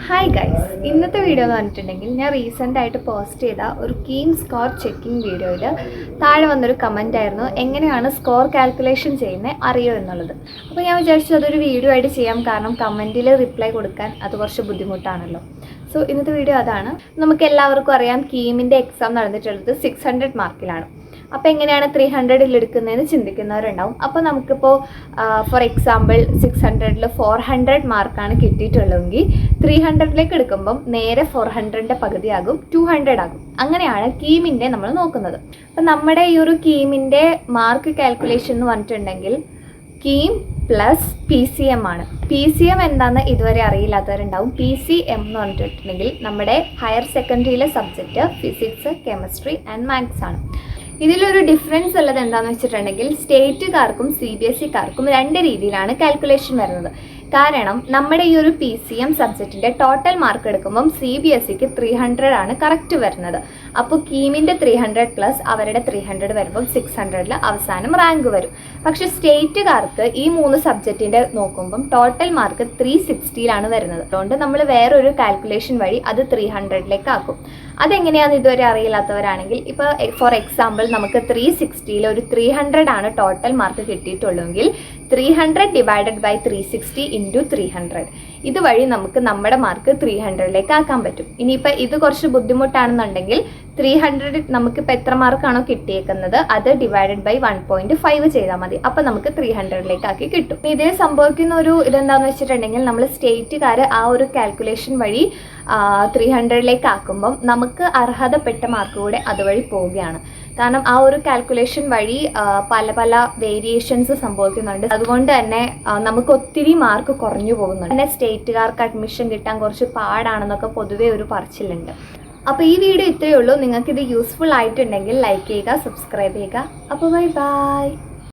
Hi guys, ഇന്നത്തെ video എന്ന് പറഞ്ഞിട്ടുണ്ടെങ്കിൽ ഞാൻ റീസെൻ്റ് ആയിട്ട് പോസ്റ്റ് ചെയ്ത ഒരു കീം സ്കോർ ചെക്കിംഗ് വീഡിയോയിൽ താഴെ വന്നൊരു കമൻ്റ് ആയിരുന്നു എങ്ങനെയാണ് സ്കോർ കാൽക്കുലേഷൻ ചെയ്യുന്നത് അറിയോ എന്നുള്ളത്. അപ്പോൾ ഞാൻ വിചാരിച്ചു അതൊരു വീഡിയോ ആയിട്ട് ചെയ്യാം, കാരണം കമൻറ്റിൽ റിപ്ലൈ കൊടുക്കാൻ അത് കുറച്ച് ബുദ്ധിമുട്ടാണല്ലോ. സോ ഇന്നത്തെ വീഡിയോ അതാണ്. നമുക്ക് എല്ലാവർക്കും അറിയാം കീമിൻ്റെ എക്സാം നടന്നിട്ടുള്ളത് 600 മാർക്കിലാണ്. അപ്പോൾ എങ്ങനെയാണ് 300ൽ എടുക്കുന്നതെന്ന് ചിന്തിക്കുന്നവരുണ്ടാവും. അപ്പോൾ നമുക്കിപ്പോൾ ഫോർ എക്സാമ്പിൾ 600ൽ 400 മാർക്കാണ് കിട്ടിയിട്ടുള്ളതെങ്കിൽ 300ലേക്ക് എടുക്കുമ്പം നേരെ 400ൻ്റെ പകുതിയാകും, 200 ആകും. അങ്ങനെയാണ് കീമിൻ്റെ നമ്മൾ നോക്കുന്നത്. അപ്പം നമ്മുടെ ഈ ഒരു കീമിൻ്റെ മാർക്ക് കാൽക്കുലേഷൻ എന്ന് പറഞ്ഞിട്ടുണ്ടെങ്കിൽ കീം പ്ലസ് PCM ആണ്. PCM എന്താണെന്ന് ഇതുവരെ അറിയില്ലാത്തവരുണ്ടാവും. PCM എന്ന് പറഞ്ഞിട്ടുണ്ടെങ്കിൽ നമ്മുടെ ഹയർ സെക്കൻഡറിയിലെ subject physics, chemistry and maths ആണ്. ഇതിലൊരു ഡിഫറൻസ് ഉള്ളത് എന്താണെന്ന് വെച്ചിട്ടുണ്ടെങ്കിൽ സ്റ്റേറ്റുകാർക്കും CBSEക്കാർക്കും രണ്ട് രീതിയിലാണ് കാൽക്കുലേഷൻ വരുന്നത്. കാരണം നമ്മുടെ ഈ ഒരു PCM സബ്ജക്റ്റിൻ്റെ ടോട്ടൽ മാർക്ക് എടുക്കുമ്പം CBSEക്ക് 300 ആണ് കറക്റ്റ് വരുന്നത്. അപ്പോൾ കീമിൻ്റെ 300 പ്ലസ് അവരുടെ 300 വരുമ്പം 600ൽ അവസാനം റാങ്ക് വരും. പക്ഷേ സ്റ്റേറ്റുകാർക്ക് ഈ 3 സബ്ജക്റ്റിൻ്റെ നോക്കുമ്പം ടോട്ടൽ മാർക്ക് 360ലാണ് വരുന്നത്. അതുകൊണ്ട് നമ്മൾ വേറൊരു കാൽക്കുലേഷൻ വഴി അത് 300ലേക്ക് ആക്കും. അതെങ്ങനെയാണെന്ന് ഇതുവരെ അറിയില്ലാത്തവരാണെങ്കിൽ ഇപ്പോൾ ഫോർ എക്സാമ്പിൾ നമുക്ക് 360ൽ ഒരു 300 ആണ് ടോട്ടൽ മാർക്ക് കിട്ടിയിട്ടുള്ളെങ്കിൽ 300 ഡിവൈഡഡ് ബൈ 360 ഇൻറ്റു 300 ഇതുവഴി നമുക്ക് നമ്മുടെ മാർക്ക് 300ലേക്ക് ആക്കാൻ പറ്റും. ഇനിയിപ്പോൾ ഇത് കുറച്ച് ബുദ്ധിമുട്ടാണെന്നുണ്ടെങ്കിൽ 300 നമുക്കിപ്പോൾ എത്ര മാർക്കാണോ കിട്ടിയേക്കുന്നത് അത് ഡിവൈഡഡ് ബൈ 1.5 ചെയ്താൽ മതി. അപ്പോൾ നമുക്ക് 300ലേക്ക് ആക്കി കിട്ടും. ഇതിൽ സംഭവിക്കുന്ന ഒരു ഇതെന്താണെന്ന് വെച്ചിട്ടുണ്ടെങ്കിൽ നമ്മൾ സ്റ്റേറ്റുകാർ ആ ഒരു കാൽക്കുലേഷൻ വഴി 300ലേക്ക് ആക്കുമ്പം നമുക്ക് അർഹതപ്പെട്ട മാർക്ക് കൂടെ അതുവഴി പോവുകയാണ്. കാരണം ആ ഒരു കാൽക്കുലേഷൻ വഴി പല പല വേരിയേഷൻസ് സംഭവിക്കുന്നുണ്ട്. അതുകൊണ്ട് തന്നെ നമുക്ക് ഒത്തിരി മാർക്ക് കുറഞ്ഞു പോകുന്നുണ്ട്. പിന്നെ സ്റ്റേറ്റുകാർക്ക് അഡ്മിഷൻ കിട്ടാൻ കുറച്ച് പാടാണെന്നൊക്കെ പൊതുവേ ഒരു പറച്ചിലുണ്ട്. അപ്പോൾ ഈ വീഡിയോ ഇത്രയേ ഉള്ളൂ. നിങ്ങൾക്കിത് യൂസ്ഫുൾ ആയിട്ടുണ്ടെങ്കിൽ ലൈക്ക് ചെയ്യുക, സബ്സ്ക്രൈബ് ചെയ്യുക. അപ്പോൾ ബൈ.